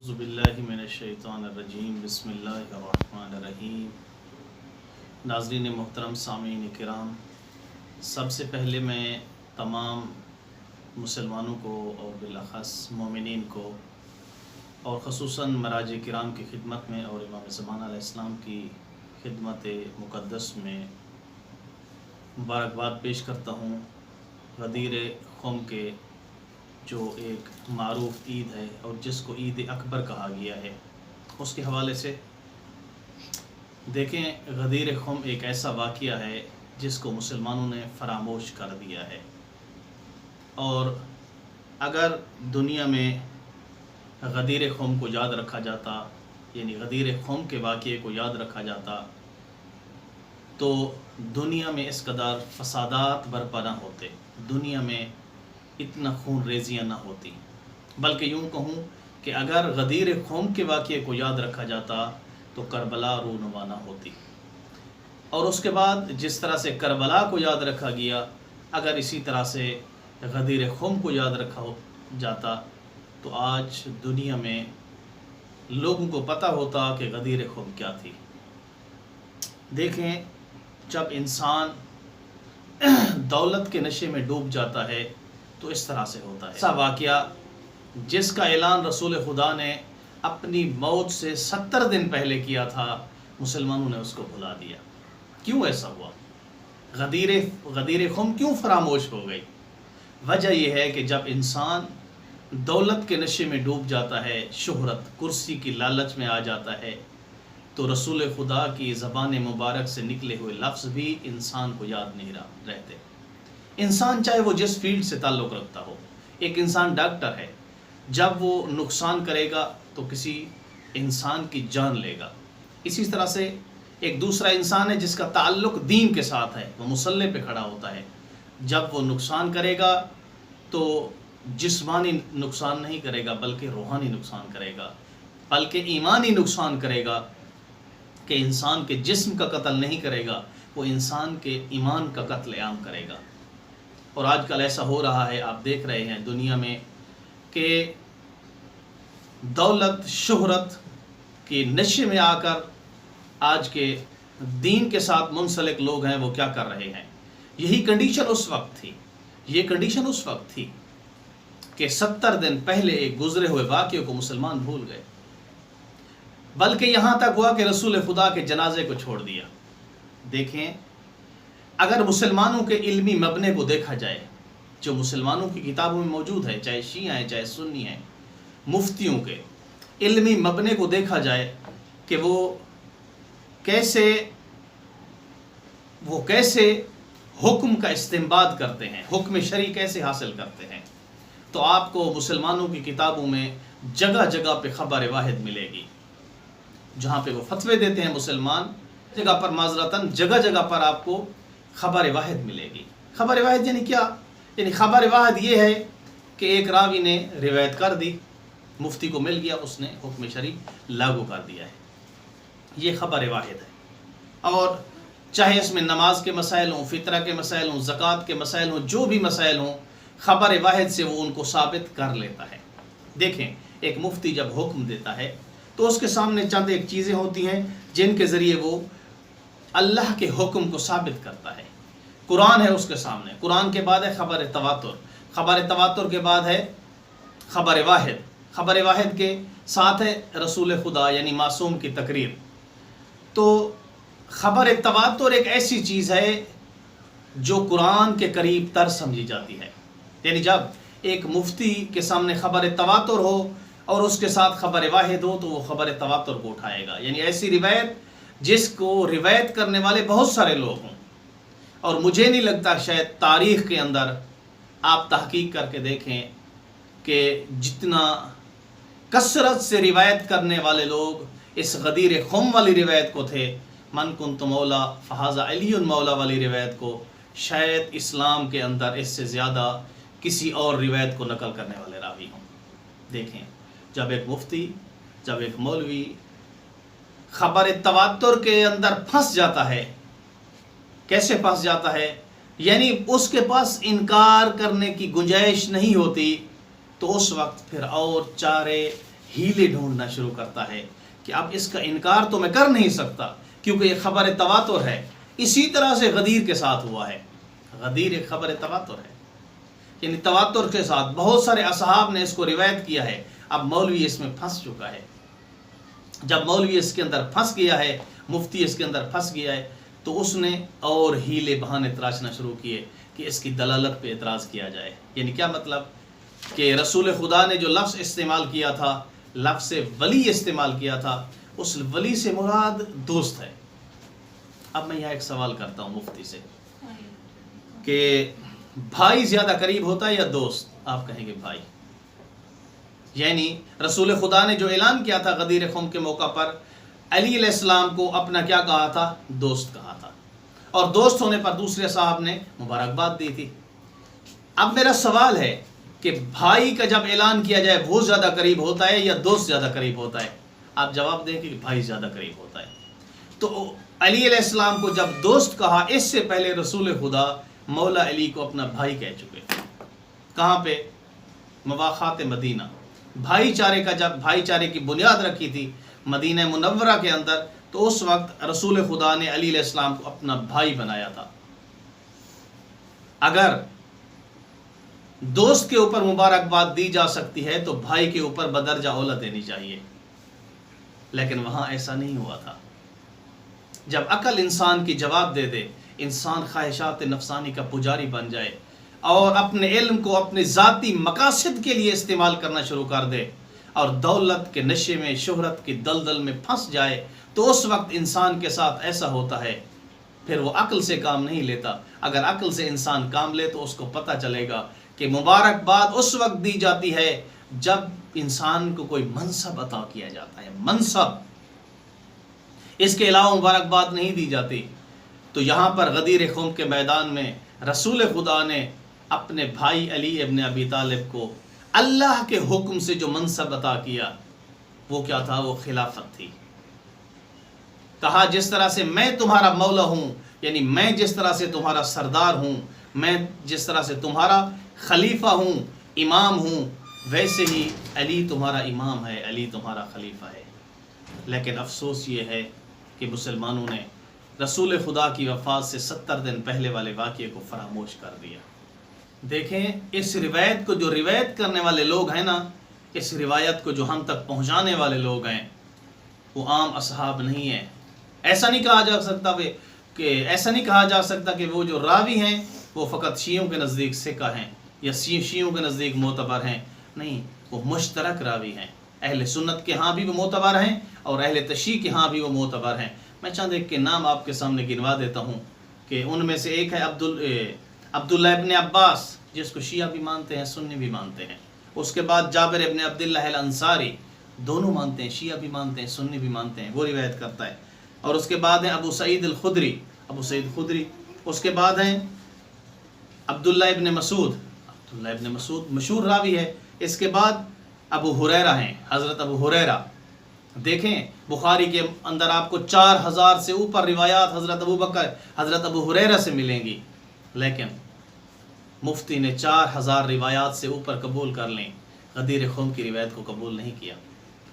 اعوذ باللہ من الشیطان الرجیم بسم اللہ الرحمن الرحیم۔ ناظرین محترم، سامعین کرام، سب سے پہلے میں تمام مسلمانوں کو اور بالاخص مومنین کو اور خصوصاً مراجع کرام کی خدمت میں اور امام زمانہ علیہ السلام کی خدمت مقدس میں مبارکباد پیش کرتا ہوں۔ غدیر خم کے جو ایک معروف عید ہے اور جس کو عید اکبر کہا گیا ہے، اس کے حوالے سے دیکھیں، غدیر خم ایک ایسا واقعہ ہے جس کو مسلمانوں نے فراموش کر دیا ہے، اور اگر دنیا میں غدیر خم کو یاد رکھا جاتا، یعنی غدیر خم کے واقعے کو یاد رکھا جاتا، تو دنیا میں اس قدر فسادات برپا نہ ہوتے، دنیا میں اتنا خون ریزیاں نہ ہوتی، بلکہ یوں کہوں کہ اگر غدیر خم کے واقعے کو یاد رکھا جاتا تو کربلا رونما نہ ہوتی، اور اس کے بعد جس طرح سے کربلا کو یاد رکھا گیا، اگر اسی طرح سے غدیر خم کو یاد رکھا جاتا تو آج دنیا میں لوگوں کو پتہ ہوتا کہ غدیر خم کیا تھی۔ دیکھیں، جب انسان دولت کے نشے میں ڈوب جاتا ہے تو اس طرح سے ہوتا ہے۔ ایسا واقعہ جس کا اعلان رسول خدا نے اپنی موت سے 70 دن پہلے کیا تھا، مسلمانوں نے اس کو بھلا دیا۔ کیوں ایسا ہوا؟ غدیر خم کیوں فراموش ہو گئی؟ وجہ یہ ہے کہ جب انسان دولت کے نشے میں ڈوب جاتا ہے، شہرت، کرسی کی لالچ میں آ جاتا ہے، تو رسول خدا کی زبان مبارک سے نکلے ہوئے لفظ بھی انسان کو یاد نہیں رہتے۔ انسان چاہے وہ جس فیلڈ سے تعلق رکھتا ہو، ایک انسان ڈاکٹر ہے، جب وہ نقصان کرے گا تو کسی انسان کی جان لے گا۔ اسی طرح سے ایک دوسرا انسان ہے جس کا تعلق دین کے ساتھ ہے، وہ مصلی پہ کھڑا ہوتا ہے، جب وہ نقصان کرے گا تو جسمانی نقصان نہیں کرے گا بلکہ روحانی نقصان کرے گا، بلکہ ایمانی نقصان کرے گا، کہ انسان کے جسم کا قتل نہیں کرے گا، وہ انسان کے ایمان کا قتل عام کرے گا۔ اور آج کل ایسا ہو رہا ہے، آپ دیکھ رہے ہیں دنیا میں کہ دولت، شہرت کے نشے میں آ کر آج کے دین کے ساتھ منسلک لوگ ہیں، وہ کیا کر رہے ہیں۔ یہی کنڈیشن اس وقت تھی، یہ کنڈیشن اس وقت تھی کہ 70 دن پہلے ایک گزرے ہوئے واقعے کو مسلمان بھول گئے، بلکہ یہاں تک ہوا کہ رسول خدا کے جنازے کو چھوڑ دیا۔ دیکھیں، اگر مسلمانوں کے علمی مبنے کو دیکھا جائے، جو مسلمانوں کی کتابوں میں موجود ہے، چاہے شیعہ ہیں چاہے سنی ہیں، مفتیوں کے علمی مبنے کو دیکھا جائے کہ وہ کیسے حکم کا استنباط کرتے ہیں، حکم شرعی کیسے حاصل کرتے ہیں، تو آپ کو مسلمانوں کی کتابوں میں جگہ جگہ پہ خبر واحد ملے گی، جہاں پہ وہ فتوے دیتے ہیں مسلمان، جگہ پر معذرتاً جگہ جگہ پر آپ کو خبر واحد ملے گی۔ خبر واحد یعنی کیا؟ یعنی خبر واحد یہ ہے کہ ایک راوی نے روایت کر دی، مفتی کو مل گیا، اس نے حکم شرعی لاگو کر دیا ہے، یہ خبر واحد ہے۔ اور چاہے اس میں نماز کے مسائل ہوں، فطرہ کے مسائل ہوں، زکوٰۃ کے مسائل ہوں، جو بھی مسائل ہوں، خبر واحد سے وہ ان کو ثابت کر لیتا ہے۔ دیکھیں، ایک مفتی جب حکم دیتا ہے تو اس کے سامنے چند ایک چیزیں ہوتی ہیں جن کے ذریعے وہ اللہ کے حکم کو ثابت کرتا ہے۔ قرآن ہے اس کے سامنے، قرآن کے بعد ہے خبر تواتر، خبر تواتر کے بعد ہے خبر واحد، خبر واحد کے ساتھ ہے رسول خدا یعنی معصوم کی تقریر۔ تو خبر تواتر ایک ایسی چیز ہے جو قرآن کے قریب تر سمجھی جاتی ہے، یعنی جب ایک مفتی کے سامنے خبر تواتر ہو اور اس کے ساتھ خبر واحد ہو تو وہ خبر تواتر کو اٹھائے گا، یعنی ایسی روایت جس کو روایت کرنے والے بہت سارے لوگ ہوں۔ اور مجھے نہیں لگتا، شاید تاریخ کے اندر آپ تحقیق کر کے دیکھیں کہ جتنا کثرت سے روایت کرنے والے لوگ اس غدیر خم والی روایت کو تھے، من کنت مولا فہذا علی مولا والی روایت کو، شاید اسلام کے اندر اس سے زیادہ کسی اور روایت کو نقل کرنے والے راوی ہوں۔ دیکھیں، جب ایک مفتی، جب ایک مولوی خبر تواتر کے اندر پھنس جاتا ہے، کیسے پھنس جاتا ہے؟ یعنی اس کے پاس انکار کرنے کی گنجائش نہیں ہوتی، تو اس وقت پھر اور چارے ہیلے ڈھونڈنا شروع کرتا ہے کہ اب اس کا انکار تو میں کر نہیں سکتا کیونکہ یہ خبر تواتر ہے۔ اسی طرح سے غدیر کے ساتھ ہوا ہے۔ غدیر ایک خبر تواتر ہے، یعنی تواتر کے ساتھ بہت سارے اصحاب نے اس کو روایت کیا ہے۔ اب مولوی اس میں پھنس چکا ہے۔ جب مولوی اس کے اندر پھنس گیا ہے، مفتی اس کے اندر پھنس گیا ہے، تو اس نے اور ہیلے بہانے تراشنا شروع کیے کہ اس کی دلالت پہ اعتراض کیا جائے۔ یعنی کیا مطلب کہ رسول خدا نے جو لفظ استعمال کیا تھا، لفظ ولی استعمال کیا تھا، اس ولی سے مراد دوست ہے۔ اب میں یہاں ایک سوال کرتا ہوں مفتی سے کہ بھائی زیادہ قریب ہوتا ہے یا دوست؟ آپ کہیں گے بھائی۔ یعنی رسول خدا نے جو اعلان کیا تھا غدیر خم کے موقع پر، علی علیہ السلام کو اپنا کیا کہا تھا؟ دوست کہا تھا، اور دوست ہونے پر دوسرے صاحب نے مبارکباد دی تھی۔ اب میرا سوال ہے کہ بھائی کا جب اعلان کیا جائے وہ زیادہ قریب ہوتا ہے یا دوست زیادہ قریب ہوتا ہے؟ آپ جواب دیں کہ بھائی زیادہ قریب ہوتا ہے۔ تو علی علیہ السلام کو جب دوست کہا، اس سے پہلے رسول خدا مولا علی کو اپنا بھائی کہہ چکے۔ کہاں پہ؟ مواخات مدینہ، بھائی چارے کا جب بھائی چارے کی بنیاد رکھی تھی مدینہ منورہ کے اندر، تو اس وقت رسول خدا نے علی علیہ السلام کو اپنا بھائی بنایا تھا۔ اگر دوست کے اوپر مبارکباد دی جا سکتی ہے تو بھائی کے اوپر بدرجہ اولا دینی چاہیے، لیکن وہاں ایسا نہیں ہوا تھا۔ جب عقل انسان کی جواب دے دے، انسان خواہشات نفسانی کا پجاری بن جائے اور اپنے علم کو اپنے ذاتی مقاصد کے لیے استعمال کرنا شروع کر دے اور دولت کے نشے میں، شہرت کی دلدل میں پھنس جائے، تو اس وقت انسان کے ساتھ ایسا ہوتا ہے، پھر وہ عقل سے کام نہیں لیتا۔ اگر عقل سے انسان کام لے تو اس کو پتہ چلے گا کہ مبارکباد اس وقت دی جاتی ہے جب انسان کو کوئی منصب عطا کیا جاتا ہے، منصب، اس کے علاوہ مبارکباد نہیں دی جاتی۔ تو یہاں پر غدیر خم کے میدان میں رسول خدا نے اپنے بھائی علی ابن ابی طالب کو اللہ کے حکم سے جو منصب عطا کیا، وہ کیا تھا؟ وہ خلافت تھی۔ کہا جس طرح سے میں تمہارا مولا ہوں، یعنی میں جس طرح سے تمہارا سردار ہوں، میں جس طرح سے تمہارا خلیفہ ہوں، امام ہوں، ویسے ہی علی تمہارا امام ہے، علی تمہارا خلیفہ ہے۔ لیکن افسوس یہ ہے کہ مسلمانوں نے رسول خدا کی وفات سے 70 دن پہلے والے واقعے کو فراموش کر دیا۔ دیکھیں اس روایت کو جو روایت کرنے والے لوگ ہیں نا، اس روایت کو جو ہم تک پہنچانے والے لوگ ہیں، وہ عام اصحاب نہیں ہیں۔ ایسا نہیں کہا جا سکتا کہ وہ جو راوی ہیں وہ فقط شیعوں کے نزدیک ثقہ ہیں یا شیعوں کے نزدیک معتبر ہیں۔ نہیں، وہ مشترک راوی ہیں۔ اہل سنت کے ہاں بھی وہ معتبر ہیں اور اہل تشیع کے ہاں بھی وہ معتبر ہیں۔ میں چند ایک کے نام آپ کے سامنے گنوا دیتا ہوں کہ ان میں سے ایک ہے عبداللہ ابن عباس، جس کو شیعہ بھی مانتے ہیں، سنی بھی مانتے ہیں۔ اس کے بعد جابر ابن عبداللہ الانصاری، دونوں مانتے ہیں، شیعہ بھی مانتے ہیں، سنی بھی مانتے ہیں، وہ روایت کرتا ہے۔ اور اس کے بعد ہیں ابو سعید الخدری، اس کے بعد ہیں عبداللہ ابن مسعود مشہور راوی ہے۔ اس کے بعد ابو ہریرہ ہیں، حضرت ابو ہریرہ۔ دیکھیں بخاری کے اندر آپ کو 4000 سے اوپر روایات حضرت ابو ہریرہ سے ملیں گی، لیکن مفتی نے 4000 روایات سے اوپر قبول کر لیں، غدیر خم کی روایت کو قبول نہیں کیا۔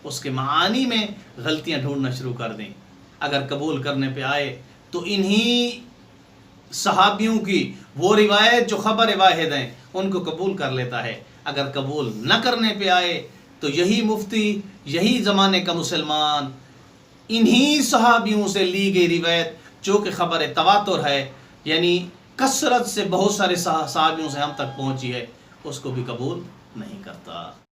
اس کے معانی میں غلطیاں ڈھونڈنا شروع کر دیں۔ اگر قبول کرنے پہ آئے تو انہی صحابیوں کی وہ روایت جو خبر واحد ہیں ان کو قبول کر لیتا ہے۔ اگر قبول نہ کرنے پہ آئے تو یہی مفتی، یہی زمانے کا مسلمان، انہی صحابیوں سے لی گئی روایت جو کہ خبر تواتر ہے، یعنی کثرت سے بہت سارے صحابیوں سے ہم تک پہنچی ہے، اس کو بھی قبول نہیں کرتا۔